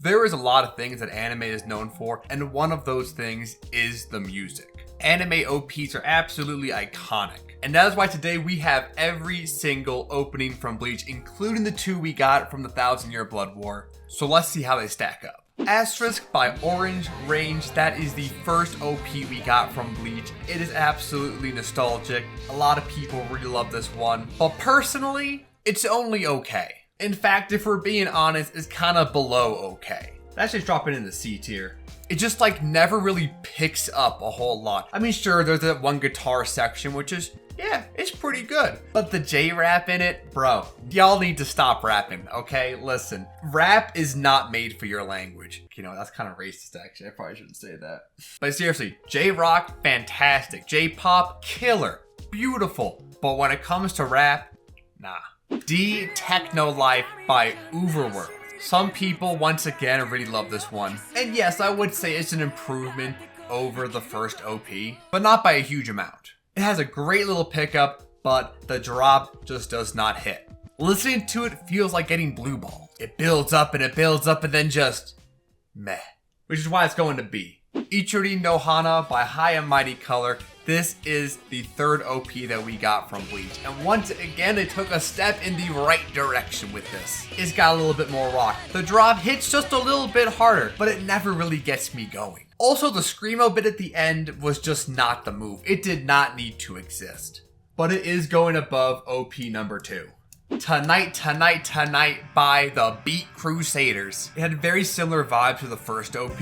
There is a lot of things that anime is known for, and one of those things is the music. Anime OPs are absolutely iconic. And that is why today we have every single opening from Bleach, including the 2 we got from the 1,000-Year Blood War. So let's see how they stack up. Asterisk by Orange Range, that is the first OP we got from Bleach. It is absolutely nostalgic. A lot of people really love this one. But personally, it's only okay. In fact, if we're being honest, it's kind of below okay. That's just dropping in the C tier. It just never really picks up a whole lot. I mean, sure, there's that one guitar section, which is, yeah, it's pretty good. But the J-rap in it, bro, y'all need to stop rapping, okay? Listen, rap is not made for your language. You know, that's kind of racist, actually. I probably shouldn't say that. But seriously, J-rock, fantastic. J-pop, killer, beautiful. But when it comes to rap, nah. D Techno Life by Overworld. Some people, once again, really love this one. And yes, I would say it's an improvement over the first OP, but not by a huge amount. It has a great little pickup, but the drop just does not hit. Listening to it feels like getting blue ball. It builds up and then just meh. Which is why it's going to B. Ichiri no Hana by High and Mighty Color. This is the third OP that we got from Bleach. And once again, they took a step in the right direction with this. It's got a little bit more rock. The drop hits just a little bit harder, but it never really gets me going. Also, the screamo bit at the end was just not the move. It did not need to exist. But it is going above OP number 2. Tonight, Tonight, Tonight by the Beat Crusaders. It had very similar vibes to the first OP,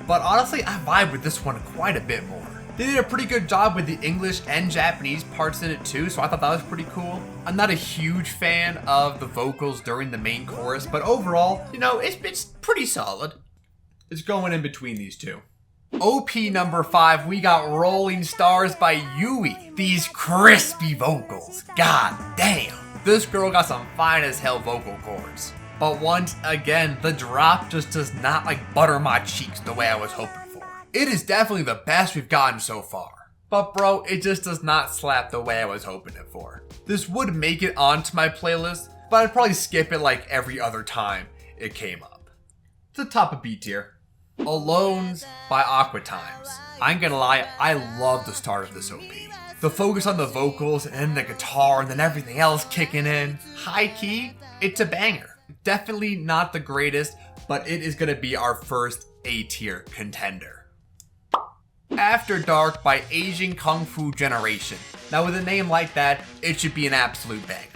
but honestly, I vibe with this one quite a bit more. They did a pretty good job with the English and Japanese parts in it too, so I thought that was pretty cool. I'm not a huge fan of the vocals during the main chorus, but overall, you know, it's pretty solid. It's going in between these two. OP number 5, we got Rolling Stars by Yui. These crispy vocals, god damn. This girl got some fine as hell vocal cords. But once again, the drop just does not butter my cheeks the way I was hoping for. It is definitely the best we've gotten so far. But bro, it just does not slap the way I was hoping it for. This would make it onto my playlist, but I'd probably skip it every other time it came up. To the top of B tier. Alones by Aqua Times. I ain't gonna lie, I love the start of this OP. The focus on the vocals and the guitar and then everything else kicking in. High key, it's a banger. Definitely not the greatest, but it is gonna be our first A tier contender. After Dark by Asian Kung Fu Generation. Now with a name like that, it should be an absolute banger.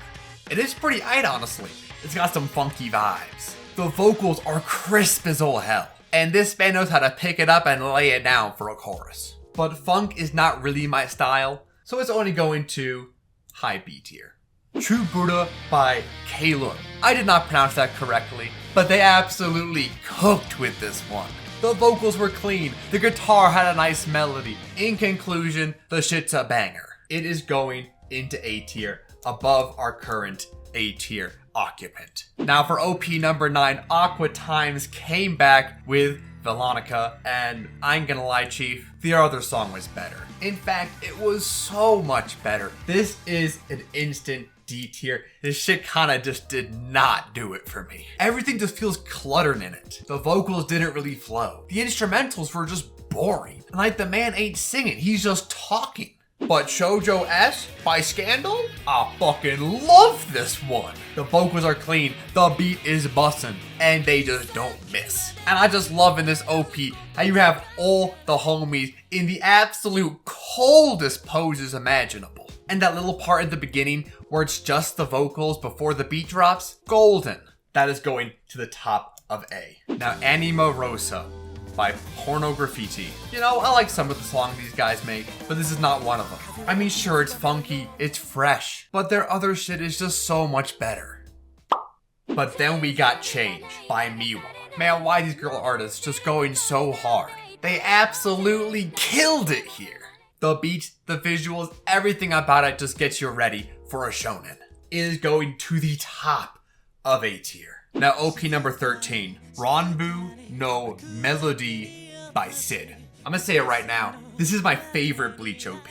It is pretty aight, honestly. It's got some funky vibes. The vocals are crisp as all hell. And this band knows how to pick it up and lay it down for a chorus. But funk is not really my style, so it's only going to high B tier. True Buddha by K-Look. I did not pronounce that correctly, but they absolutely cooked with this one. The vocals were clean, the guitar had a nice melody. In conclusion, the shit's a banger. It is going into A tier, above our current A tier occupant. Now for OP number 9, Aqua Times came back with Velonica, and I ain't gonna lie, Chief, the other song was better. In fact, it was so much better. This is an instant D tier. This shit kinda just did not do it for me. Everything just feels cluttered in it. The vocals didn't really flow. The instrumentals were just boring. And the man ain't singing, he's just talking. But Shoujo S by Scandal? I fucking love this one. The vocals are clean, the beat is bussin', and they just don't miss. And I just love in this OP how you have all the homies in the absolute coldest poses imaginable. And that little part at the beginning where it's just the vocals before the beat drops, golden. That is going to the top of A. Now Anima Rosa by Porno Graffiti. You know, I like some of the songs these guys make, but this is not one of them. I mean, sure, it's funky, it's fresh, but their other shit is just so much better. But then we got Change by Miwa. Man, why these girl artists just going so hard? They absolutely killed it here. The beats, the visuals, everything about it just gets you ready for a shonen. It is going to the top of A tier. Now OP number 13, Ranbu no Melody by Sid. I'm gonna say it right now, this is my favorite Bleach OP.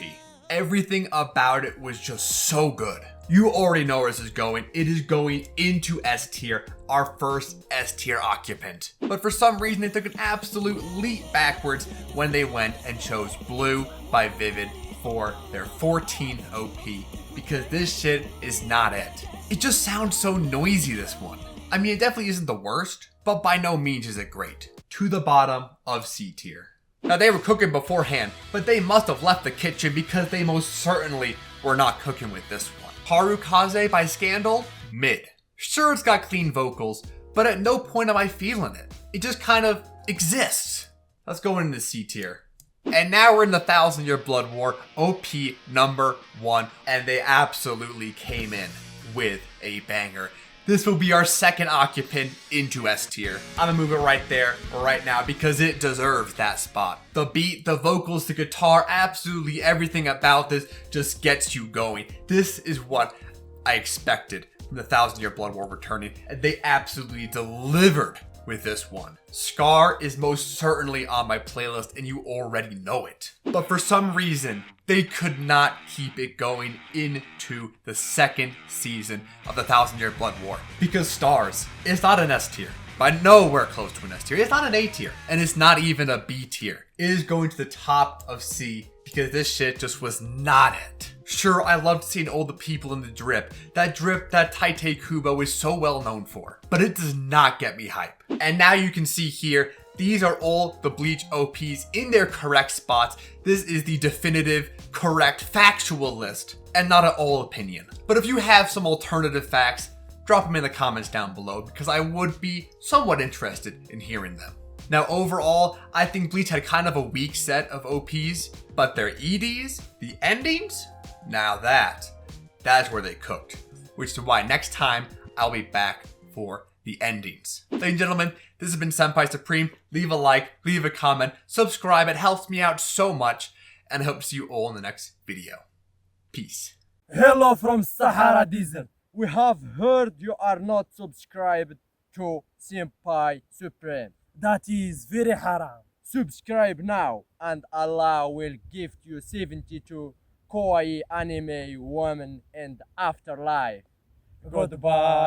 everything about it was just so good. You already know where this is going. It is going into S tier, our first S tier occupant. But for some reason, they took an absolute leap backwards when they went and chose Blue by Vivid for their 14th OP, because this shit is not it. It just sounds so noisy, this one. I mean, it definitely isn't the worst, but by no means is it great. To the bottom of C tier. Now, they were cooking beforehand, but they must have left the kitchen because they most certainly were not cooking with this one. Harukaze by Scandal? Mid. Sure, it's got clean vocals, but at no point am I feeling it. It just kind of exists. Let's go into C tier. And now we're in the 1000 Year Blood War, OP number 1, and they absolutely came in with a banger. This will be our second occupant into S tier. I'm gonna move it right there, right now, because it deserves that spot. The beat, the vocals, the guitar, absolutely everything about this just gets you going. This is what I expected from the 1000 Year Blood War returning, and they absolutely delivered with this one. Scar is most certainly on my playlist, and you already know it. But for some reason, they could not keep it going into the second season of the 1000 Year Blood War. Because Stars is not an S tier. By nowhere close to an S tier. It's not an A tier. And it's not even a B tier. It is going to the top of C because this shit just was not it. Sure, I loved seeing all the people in the drip that Taite Kubo is so well known for. But it does not get me hype. And now you can see here, these are all the Bleach OPs in their correct spots. This is the definitive, correct, factual list, and not an all opinion. But if you have some alternative facts, drop them in the comments down below because I would be somewhat interested in hearing them. Now overall, I think Bleach had kind of a weak set of OPs, but their EDs, the endings, now that's where they cooked. Which is why next time I'll be back for the endings. Ladies and gentlemen, this has been Senpai Supreme. Leave a like, leave a comment, subscribe. It helps me out so much, and I hope to see you all in the next video. Peace. Hello from Sahara Desert. We have heard you are not subscribed to Senpai Supreme. That is very haram. Subscribe now and Allah will gift you 72 kawaii anime women in the afterlife. Goodbye.